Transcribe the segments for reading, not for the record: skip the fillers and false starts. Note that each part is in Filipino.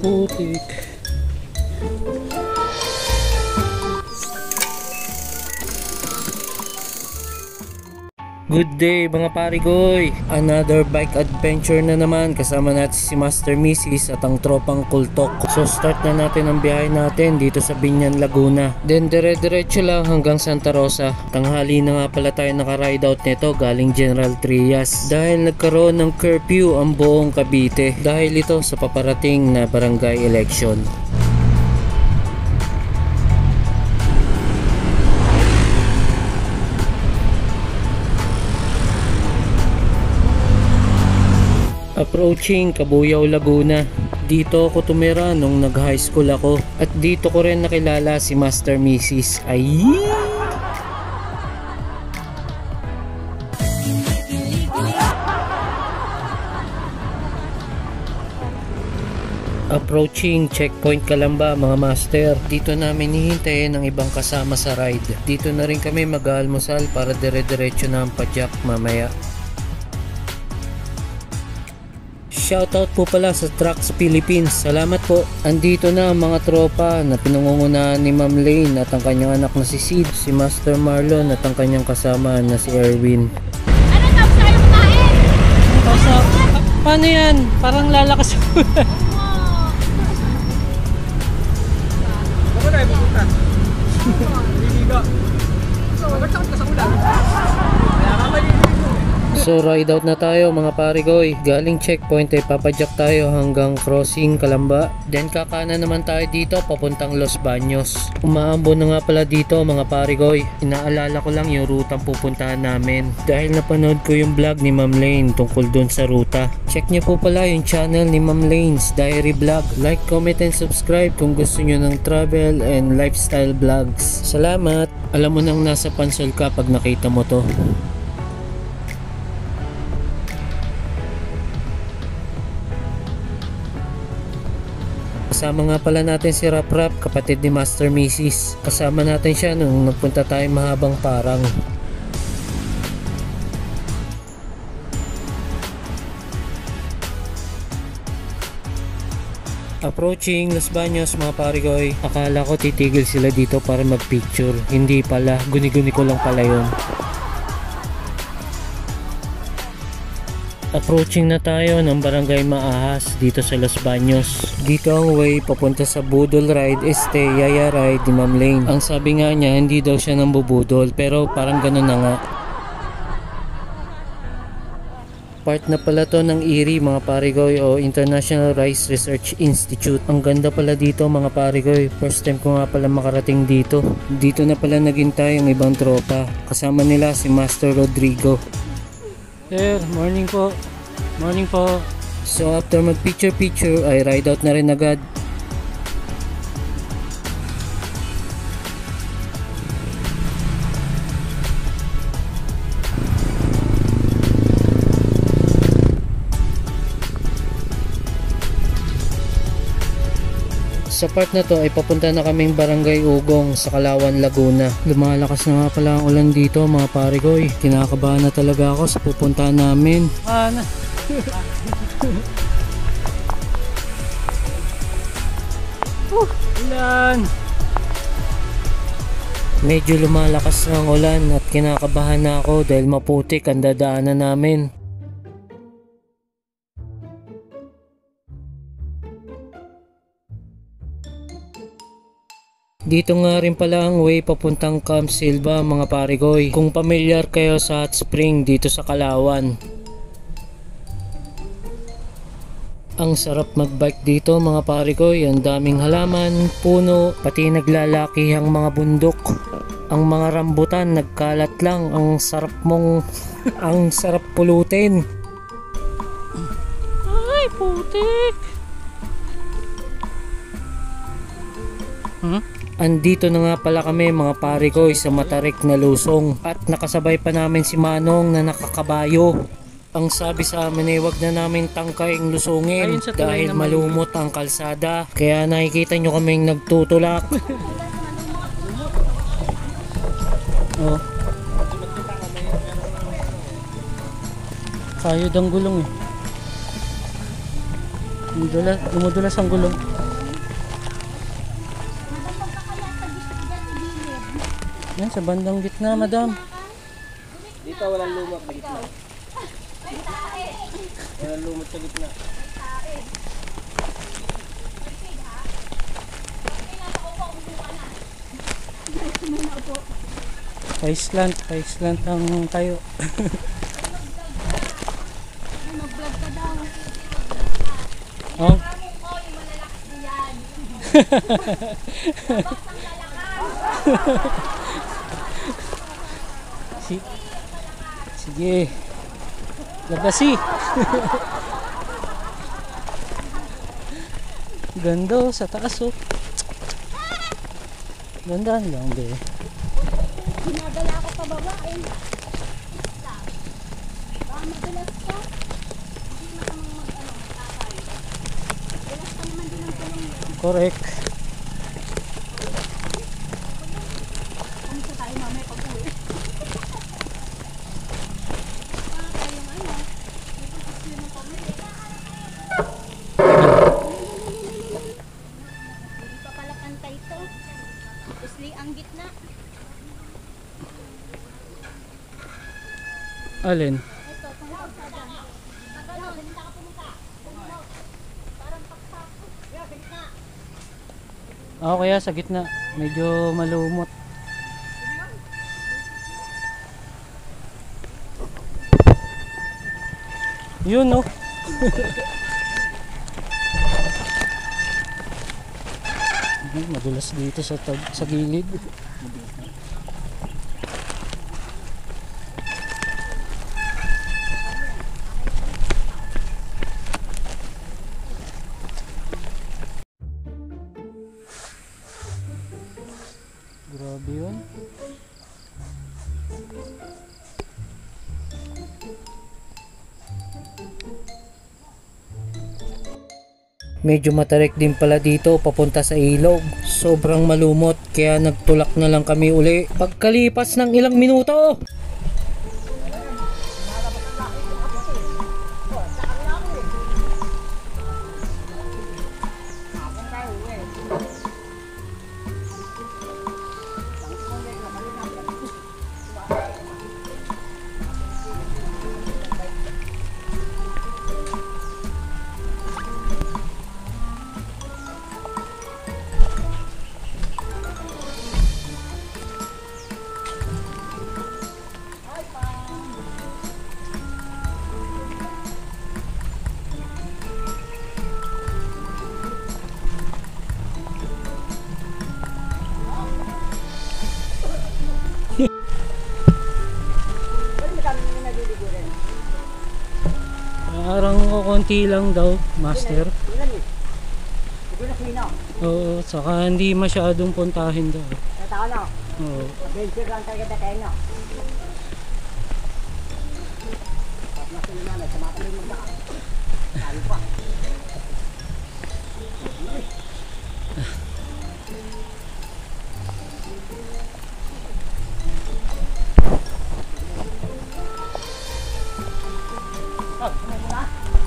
putik. Good day mga parigoy! Another bike adventure na naman. Kasama natin si Master Mrs. at ang tropang Kultok. So start na natin ang biyahe natin dito sa Binyan, Laguna. Then dire-diretso lang hanggang Santa Rosa. Tanghali na nga pala tayo naka-ride out nito galing General Trias. Dahil nagkaroon ng curfew ang buong Cavite. Dahil ito sa paparating na barangay election. Approaching Cabuyao, Laguna. Dito ako tumira nung nag-high school ako. At dito ko rin nakilala si Master Mrs. Ay! Approaching Checkpoint Calamba mga master. Dito namin hihintayin ang ibang kasama sa ride. Dito na rin kami mag-almusal para dire-diretso na ang padyak mamaya. Shoutout po pala sa Trucks Philippines. Salamat po. Andito na ang mga tropa na pinangungunahan ni Ma'am Lane at ang kanyang anak na si Sid, si Master Marlon at ang kanyang kasama na si Erwin. Ano tapos tayo kumain? Paano yan? Parang lalakas mo. Saan tayo pupunta? Liligo. Bakit sakit ka sa ulan? Kaya ka maliligo. So ride out na tayo mga parigoy. Galing checkpoint ay papadyak tayo hanggang crossing Calamba. Then kakanan naman tayo dito papuntang Los Baños. Umaambon na nga pala dito mga parigoy. Inaalala ko lang yung rutang pupuntahan namin dahil napanood ko yung vlog ni Ma'am Lane tungkol dun sa ruta. Check nyo po pala yung channel ni Ma'am Lane's Diary Vlog. Like, comment, and subscribe kung gusto nyo ng travel and lifestyle vlogs. Salamat! Alam mo nang nasa pansol ka pag nakita mo to. Kasama nga pala natin si Rap Rap, kapatid ni Master Mrs. Kasama natin siya nung nagpunta tayo mahabang parang. Approaching Los Baños mga parigoy. Akala ko titigil sila dito para magpicture. Hindi pala, guni-guni ko lang pala yun. Approaching na tayo ng Barangay Maahas dito sa Los Baños. Dito ang way papunta sa Budol Ride Este Yaya Ride ni Ma'am Lane. Ang sabi nga niya hindi daw siya nang bubudol pero parang ganun na nga. Part na pala to ng IRI mga parigoy o International Rice Research Institute. Ang ganda pala dito mga parigoy. First time ko nga pala makarating dito. Dito na pala naghintay ang ibang tropa. Kasama nila si Master Rodrigo. Sir, morning po. Morning po. So after mag picture ay ride out na rin agad. Sa part na to ay papunta na kaming Barangay Ugong sa Kalawan, Laguna. Lumalakas na nga pala ang ulan dito mga parigoy. Kinakabahan na talaga ako sa pupuntahan namin. Ulan! Medyo lumalakas na ang ulan at kinakabahan na ako dahil maputik ang dadaanan namin. Dito nga rin pala ang way papuntang Camp Silva mga parigoy. Kung pamilyar kayo sa hot spring dito sa Kalawan. Ang sarap magbike dito mga parigoy. Ang daming halaman, puno, pati naglalakihang mga bundok. Ang mga rambutan nagkalat lang. Ang sarap mong ang sarap pulutin. Ay putik. Andito na nga pala kami mga parigoy sa matarik na lusong at nakasabay pa namin si Manong na nakakabayo. Ang sabi sa amin ay wag na namin tangkaying lusungin dahil malumot ang kalsada. Kaya nakikita nyo kaming nagtutulak. Oh. Sayod ang gulong eh. Dumudulas ang gulong. Yan, sa bandang gitna, madam. Dito walang lumot sa gitna. Walang lumot sa gitna. Pa-islant ang tayo. Mag-vlog ka daw. Oh. Sige. Labasi. Ganda oh, sa taas oh. Gandaan lang be. Ginagala ko pa babae. Baka madulas ka. Hindi makamang mag-tatay. Dulas ka naman din ang tulong mo. Correct. Kung sa tayo mamaya pag-uwi. Hindi pa pala kanta ito. Usli ang gitna. Alin? Ito, tungkol sa dyan. Tagalo, ganita ka pumunta. Parang pakpak. Gitna. Ako kaya sa gitna. Medyo malumot. Yun oh. Madulas dito sa gilid. Grabe yun. Medyo matarik din pala dito papunta sa ilog. Sobrang malumot kaya nagtulak na lang kami uli. Pagkalipas ng ilang minuto. Parang konti lang daw, master. Oo, saka hindi masyadong puntahin daw. Oo.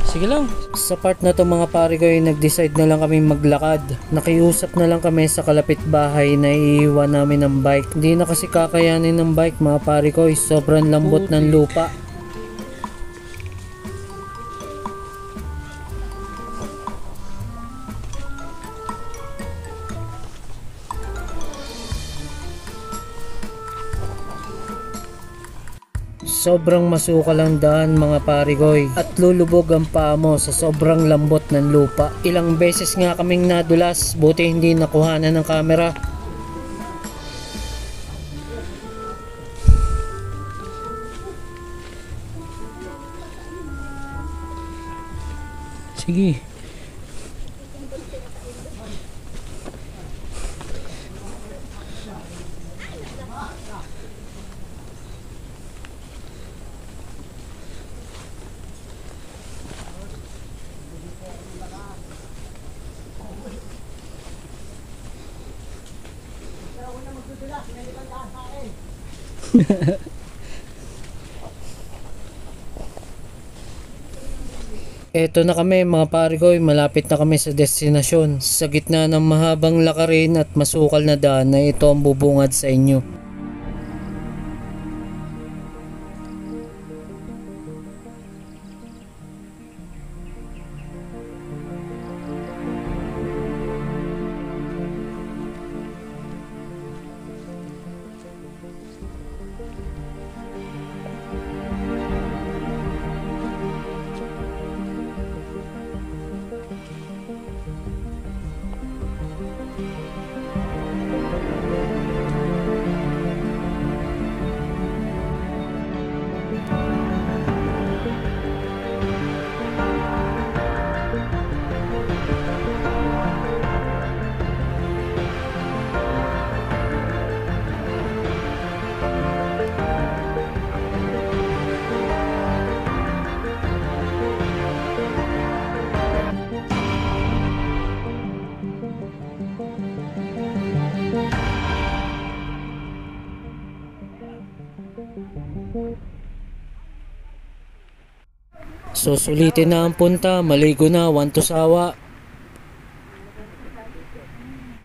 Sige lang. Sa part na to mga pare ko ay nag-decide na lang kami maglakad. Nakiusap na lang kami sa kalapit bahay na iiwan namin ng bike. Hindi na kasi kakayanin ng bike mga pare ko. Sobrang lambot ng lupa. Sobrang masukal ang daan mga parigoy at lulubog ang paa mo sa sobrang lambot ng lupa. Ilang beses nga kaming nadulas, buti hindi nakuhanan ng camera. Sige. Eto na kami mga parigoy, malapit na kami sa destinasyon. Sa gitna ng mahabang lakarin at masukal na daan na ito ang bubungad sa inyo. So sulitin na ang punta, maligo na, want to sawa.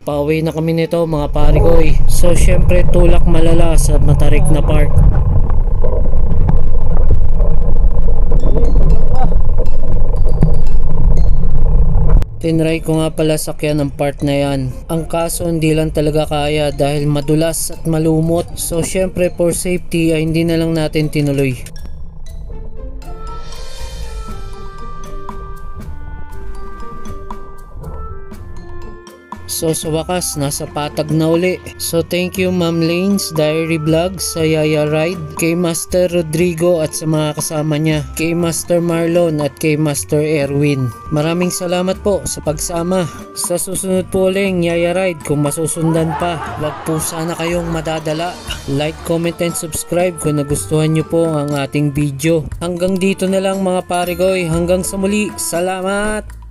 Pauwi na kami nito mga parigoy. So syempre tulak malala sa matarik na park. Tinry ko nga pala sakyan ng part na yan. Ang kaso hindi lang talaga kaya dahil madulas at malumot. So syempre for safety ay hindi na lang natin tinuloy. So sa wakas, nasa patag na uli. So thank you Ma'am Lane's Diary Vlogs sa Yaya Ride, kay Master Rodrigo at sa mga kasama niya, kay Master Marlon at kay Master Erwin. Maraming salamat po sa pagsama. Sa susunod po uling Yaya Ride, kung masusundan pa, wag po sana kayong madadala. Like, comment and subscribe kung nagustuhan nyo po ang ating video. Hanggang dito na lang mga parigoy. Hanggang sa muli. Salamat!